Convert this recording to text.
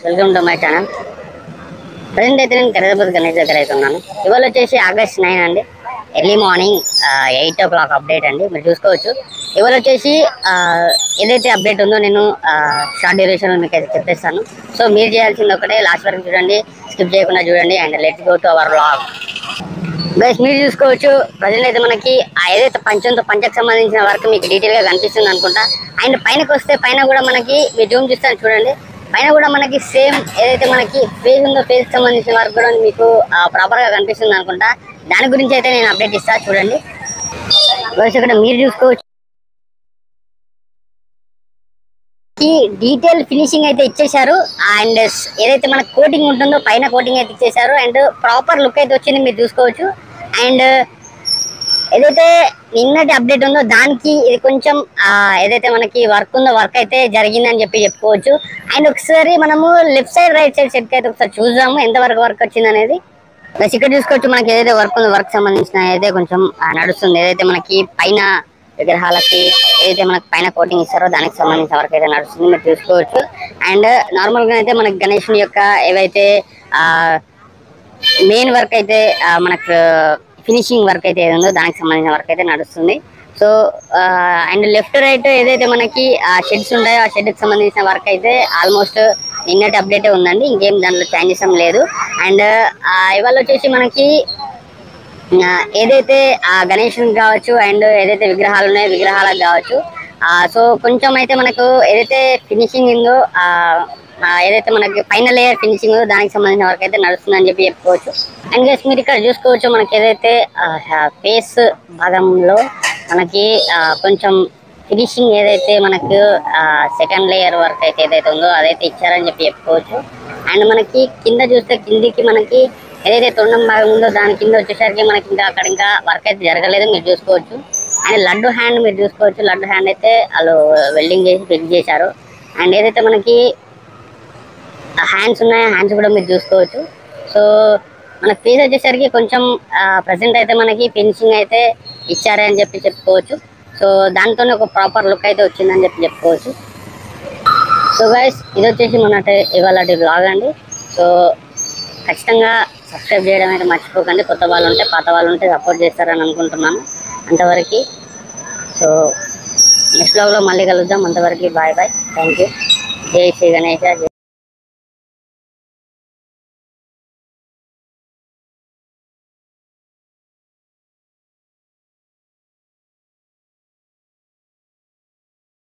Welcome to my channel. Present అయితే నేను ఖైరతాబాద్ గణేష్ దగ్గర అయితే ఉన్నాను. ఇవాళ వచ్చేసి August 9 అండి. ఎర్లీ మార్నింగ్ 8 o'clock అప్డేట్ అండి, మీరు చూసుకోవచ్చు. ఇవాళ వచ్చేసి ఏదైతే అప్డేట్ ఉందో నేను షార్ట్ డ్యూరేషన్ మీకు అయితే చెప్పేస్తాను. సో మీరు చేయాల్సింది ఒకటే, లాస్ట్ వరకు చూడండి, స్కిప్ చేయకుండా చూడండి. And let's go to our vlog. Guys మీరు చూసుకోవచ్చు, ప్రజెంట్ అయితే మనకి ఏదైతే పంచకు సంబంధించిన వర్క్ మీకు డీటెయిల్ గా కనిపిస్తుంది అనుకుంటా. అండ్ పైనకి వస్తే పైన కూడా మనకి మీరు జూమ్ చూస్తాను చూడండి, పైన కూడా మనకి సేమ్ ఏదైతే మనకి ఫేజ్ ఉందో ఫేజ్ సంబంధించిన వర్క్ కూడా మీకు ప్రాపర్ గా కనిపిస్తుంది అనుకుంటా. దాని గురించి అయితే నేను అప్డేట్ ఇస్తా చూడండి. గైస్ ఇక్కడ మీరు చూసుకోవచ్చు, డీటెయిల్ ఫినిషింగ్ అయితే ఇచ్చేసారు. అండ్ ఏదైతే మన కోటింగ్ ఉంటుందో పైన కోటింగ్ అయితే ఇచ్చేసారు. అండ్ ప్రాపర్ లుక్ అయితే వచ్చింది, మీరు చూసుకోవచ్చు. అండ్ ఏదైతే నిన్నటి అప్డేట్ ఉందో దానికి ఇది కొంచెం ఏదైతే మనకి వర్క్ ఉందో వర్క్ అయితే జరిగిందని చెప్పుకోవచ్చు. అండ్ ఒకసారి మనము left side right side set అయితే ఒకసారి చూద్దాము ఎంత వరకు వర్క్ వచ్చింది అనేది. ప్లస్ ఇక్కడ చూసుకోవచ్చు, మనకి ఏదైతే వర్క్ ఉందో వర్క్ సంబంధించిన అయితే కొంచెం నడుస్తుంది. ఏదైతే మనకి పైన విగ్రహాలకి ఏదైతే మనకి పైన కోటింగ్ ఇస్తారో దానికి సంబంధించిన వర్క్ అయితే నడుస్తుంది, మీరు చూసుకోవచ్చు. అండ్ నార్మల్ గా అయితే మనకి గణేషుని యొక్క ఏవైతే మెయిన్ వర్క్ అయితే మనకు ఫినిషింగ్ వర్క్ అయితే ఏదో దానికి సంబంధించిన వర్క్ అయితే నడుస్తుంది. సో అండ్ లెఫ్ట్ రైట్ ఏదైతే మనకి షెడ్స్ ఉంటాయో ఆ షెడ్కి సంబంధించిన వర్క్ అయితే ఆల్మోస్ట్ నిన్నటి అప్డేటే ఉందండి, ఇంకేం దాంట్లో చేంజెస్ ఏం లేదు. అండ్ ఇవాళ వచ్చేసి మనకి ఏదైతే గణేషునికి కావచ్చు అండ్ ఏదైతే విగ్రహాలు ఉన్నాయో విగ్రహాలకు కావచ్చు, సో కొంచెం అయితే మనకు ఏదైతే ఫినిషింగ్ ఉందో ఏదైతే మనకి పైన లేయర్ ఫినిషింగ్ దానికి సంబంధించిన వర్క్ అయితే నడుస్తుందని చెప్పుకోవచ్చు. అండ్ గైస్ మీరు ఇక్కడ చూసుకోవచ్చు, మనకి ఏదైతే ఫేస్ భాగంలో మనకి కొంచెం ఫినిషింగ్ ఏదైతే మనకు సెకండ్ లేయర్ వర్క్ అయితే ఏదైతే ఉందో అదైతే ఇచ్చారని చెప్పుకోవచ్చు. అండ్ మనకి కింద చూస్తే కిందికి మనకి ఏదైతే తొండం భాగం ఉందో దాని కింద వచ్చేసరికి మనకి అక్కడ ఇంకా వర్క్ అయితే జరగలేదు, మీరు చూసుకోవచ్చు. అండ్ లడ్డు హ్యాండ్ మీరు చూసుకోవచ్చు, లడ్డు హ్యాండ్ అయితే వాళ్ళు వెల్డింగ్ చేసి ఫిక్స్ చేశారు. అండ్ ఏదైతే మనకి హ్యాండ్స్ ఉన్నాయో హ్యాండ్స్ కూడా మీరు చూసుకోవచ్చు. సో మన ఫేస్ వచ్చేసరికి కొంచెం ప్రజెంట్ అయితే మనకి ఫినిషింగ్ అయితే ఇచ్చారని చెప్పుకోవచ్చు. సో దాంతోనే ఒక ప్రాపర్ లుక్ అయితే వచ్చిందని చెప్పుకోవచ్చు. సో గైస్ ఇది వచ్చేసి ఇవాళ వ్లాగ్ అండి. సో ఖచ్చితంగా సబ్స్క్రైబ్ చేయడం అయితే మర్చిపోకండి. కొత్త వాళ్ళు ఉంటే పాత వాళ్ళు ఉంటే సపోర్ట్ చేస్తారని అనుకుంటున్నాను. అంతవరకు సో నెక్స్ట్ వ్లాగ్లో మళ్ళీ కలుద్దాం. అంతవరకు బాయ్ బాయ్, థ్యాంక్ యూ. జై శ్రీ గణేష.